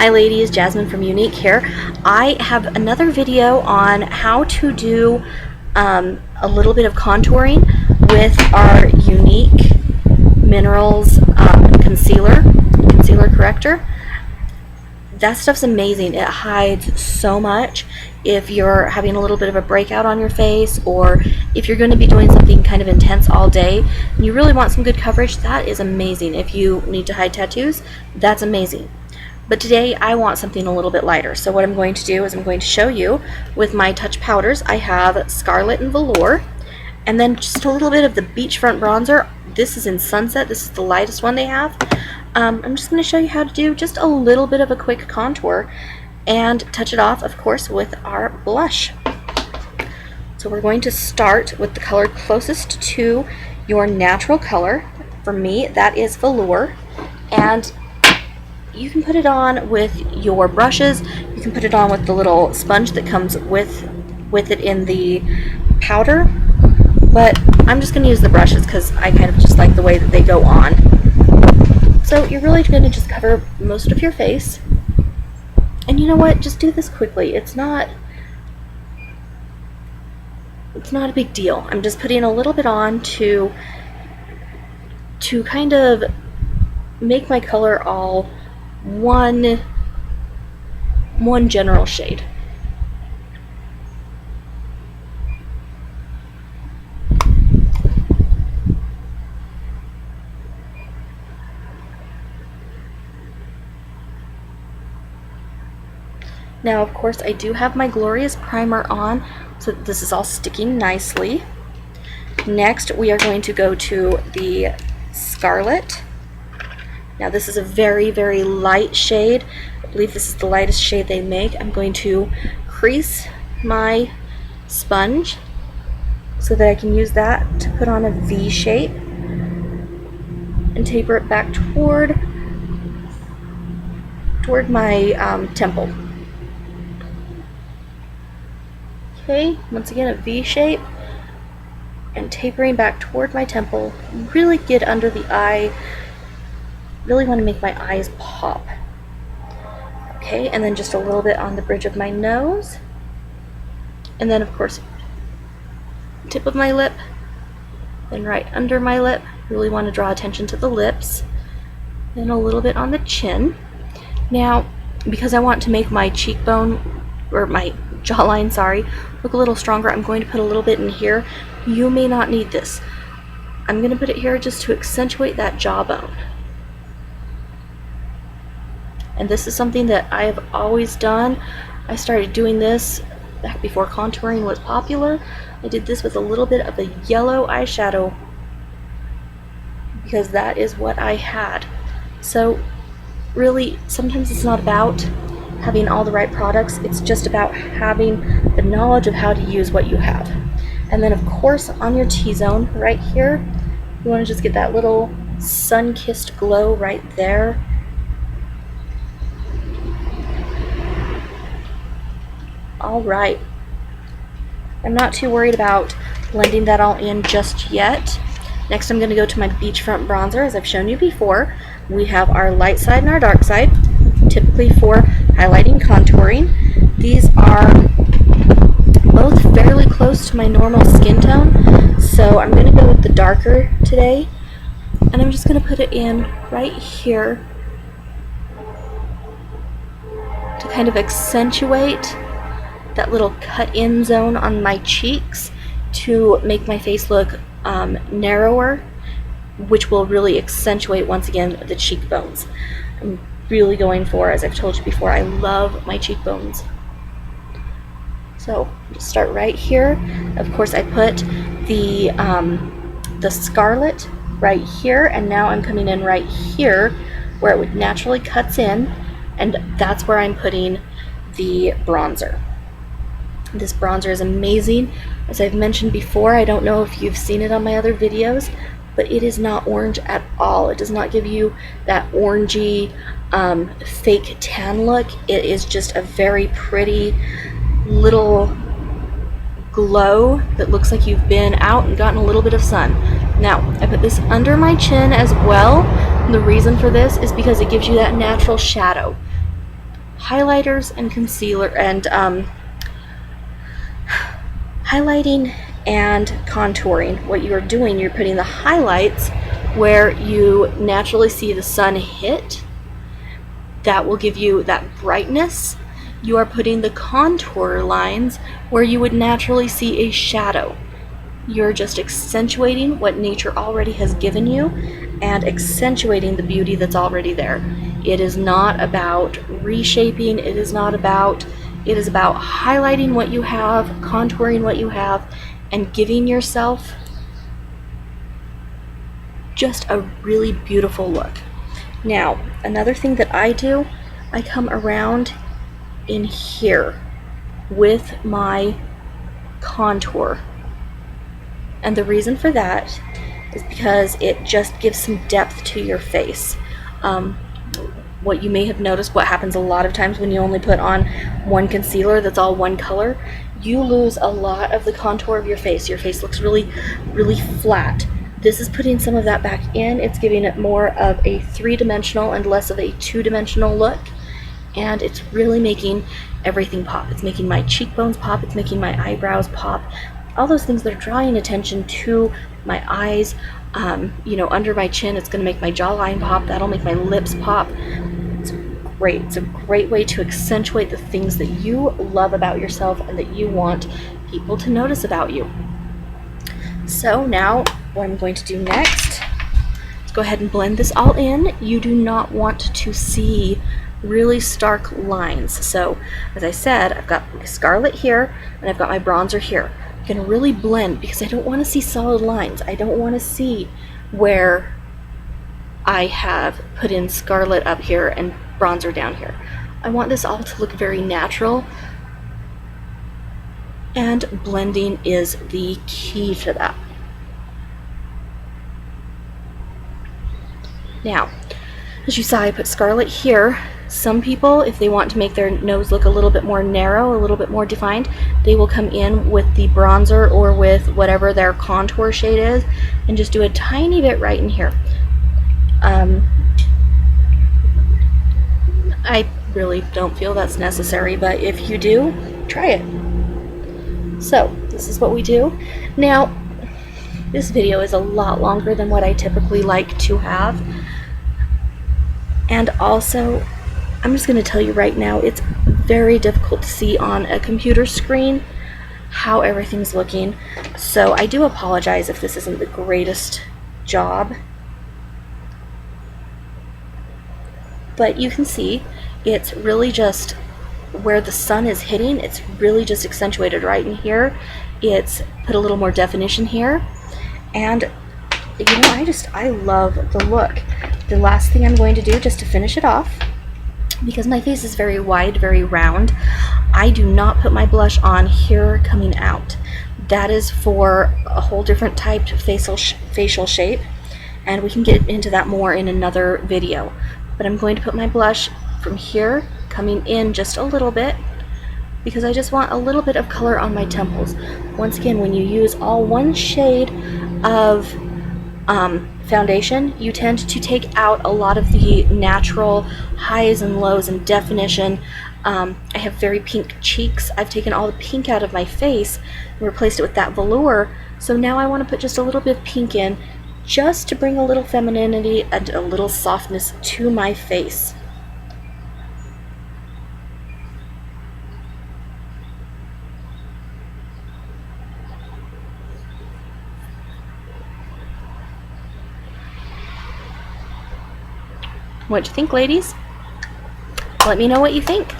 Hi ladies, Jasmine from Younique here. I have another video on how to do a little bit of contouring with our Younique Minerals concealer corrector. That stuff's amazing. It hides so much if you're having a little bit of a breakout on your face, or if you're going to be doing something kind of intense all day and you really want some good coverage. That is amazing. If you need to hide tattoos, that's amazing. But today I want something a little bit lighter. So what I'm going to do is I'm going to show you with my touch powders. I have Scarlet and Velour, and then just a little bit of the Beachfront Bronzer. This is in Sunset. This is the lightest one they have. I'm just going to show you how to do just a little bit of a quick contour and touch it off, of course, with our blush. So we're going to start with the color closest to your natural color. For me, that is Velour, and you can put it on with your brushes. You can put it on with the little sponge that comes with it in the powder, but I'm just going to use the brushes because I kind of just like the way that they go on. So you're really going to just cover most of your face, and you know what, just do this quickly. It's not a big deal. I'm just putting a little bit on to kind of make my color all one general shade. Now, of course, I do have my Glorious Primer on, so this is all sticking nicely. Next, we are going to go to the Scarlet. Now this is a very, very light shade. I believe this is the lightest shade they make. I'm going to crease my sponge so that I can use that to put on a V shape and taper it back toward my temple. Okay, once again a V shape and tapering back toward my temple. Really get under the eye. Really want to make my eyes pop. Okay, and then just a little bit on the bridge of my nose, and then of course tip of my lip, then right under my lip. Really want to draw attention to the lips, and a little bit on the chin. Now, because I want to make my cheekbone, or my jawline, sorry, look a little stronger, I'm going to put a little bit in here. You may not need this. I'm going to put it here just to accentuate that jawbone. And this is something that I have always done. I started doing this back before contouring was popular. I did this with a little bit of a yellow eyeshadow because that is what I had. So really, sometimes it's not about having all the right products. It's just about having the knowledge of how to use what you have. And then of course on your T-zone right here, you want to just get that little sun-kissed glow right there. Alright, I'm not too worried about blending that all in just yet. Next I'm going to go to my Beachfront Bronzer. As I've shown you before, we have our light side and our dark side, typically for highlighting, contouring. These are both fairly close to my normal skin tone, so I'm going to go with the darker today, and I'm just going to put it in right here to kind of accentuate that little cut-in zone on my cheeks to make my face look narrower, which will really accentuate, once again, the cheekbones. I'm really going for, as I've told you before, I love my cheekbones. So just start right here. Of course, I put the Scarlet right here, and now I'm coming in right here where it would naturally cuts in, and that's where I'm putting the bronzer. This bronzer is amazing. As I've mentioned before, I don't know if you've seen it on my other videos, but it is not orange at all. It does not give you that orangey fake tan look. It is just a very pretty little glow that looks like you've been out and gotten a little bit of sun. Now, I put this under my chin as well. The reason for this is because it gives you that natural shadow. highlighters and concealer and highlighting and contouring. What you are doing, you're putting the highlights where you naturally see the sun hit. That will give you that brightness. You are putting the contour lines where you would naturally see a shadow. You're just accentuating what nature already has given you and accentuating the beauty that's already there. It is not about reshaping, it is about highlighting what you have, contouring what you have, and giving yourself just a really beautiful look. Now, another thing that I do, I come around in here with my contour. And the reason for that is because it just gives some depth to your face. What you may have noticed, what happens a lot of times when you only put on one concealer that's all one color, you lose a lot of the contour of your face. Your face looks really, really flat. This is putting some of that back in. It's giving it more of a three-dimensional and less of a two-dimensional look. And it's really making everything pop. It's making my cheekbones pop. It's making my eyebrows pop. All those things that are drawing attention to my eyes, under my chin, it's going to make my jawline pop. That'll make my lips pop. It's great. It's a great way to accentuate the things that you love about yourself and that you want people to notice about you. So now what I'm going to do next is go ahead and blend this all in. You do not want to see really stark lines. So as I said, I've got my scarlet here and I've got my bronzer here. I'm going to really blend because I don't want to see solid lines. I don't want to see where I have put in scarlet up here and bronzer down here. I want this all to look very natural, and blending is the key to that. Now, as you saw, I put scarlet here. Some people, if they want to make their nose look a little bit more narrow, a little bit more defined, they will come in with the bronzer or with whatever their contour shade is and just do a tiny bit right in here. I really don't feel that's necessary, but if you do, try it. So, this is what we do. Now, this video is a lot longer than what I typically like to have. And also, I'm just going to tell you right now, it's very difficult to see on a computer screen how everything's looking. So I do apologize if this isn't the greatest job. But you can see it's really just where the sun is hitting, it's really just accentuated right in here. It's put a little more definition here. And I love the look. The last thing I'm going to do, just to finish it off, because my face is very wide, very round, I do not put my blush on here coming out. That is for a whole different type of facial shape, and we can get into that more in another video. But I'm going to put my blush from here coming in just a little bit, because I just want a little bit of color on my temples. Once again, when you use all one shade of foundation, you tend to take out a lot of the natural highs and lows and definition. I have very pink cheeks. I've taken all the pink out of my face and replaced it with that velour. So now I want to put just a little bit of pink in, just to bring a little femininity and a little softness to my face. What do you think, ladies? Let me know what you think.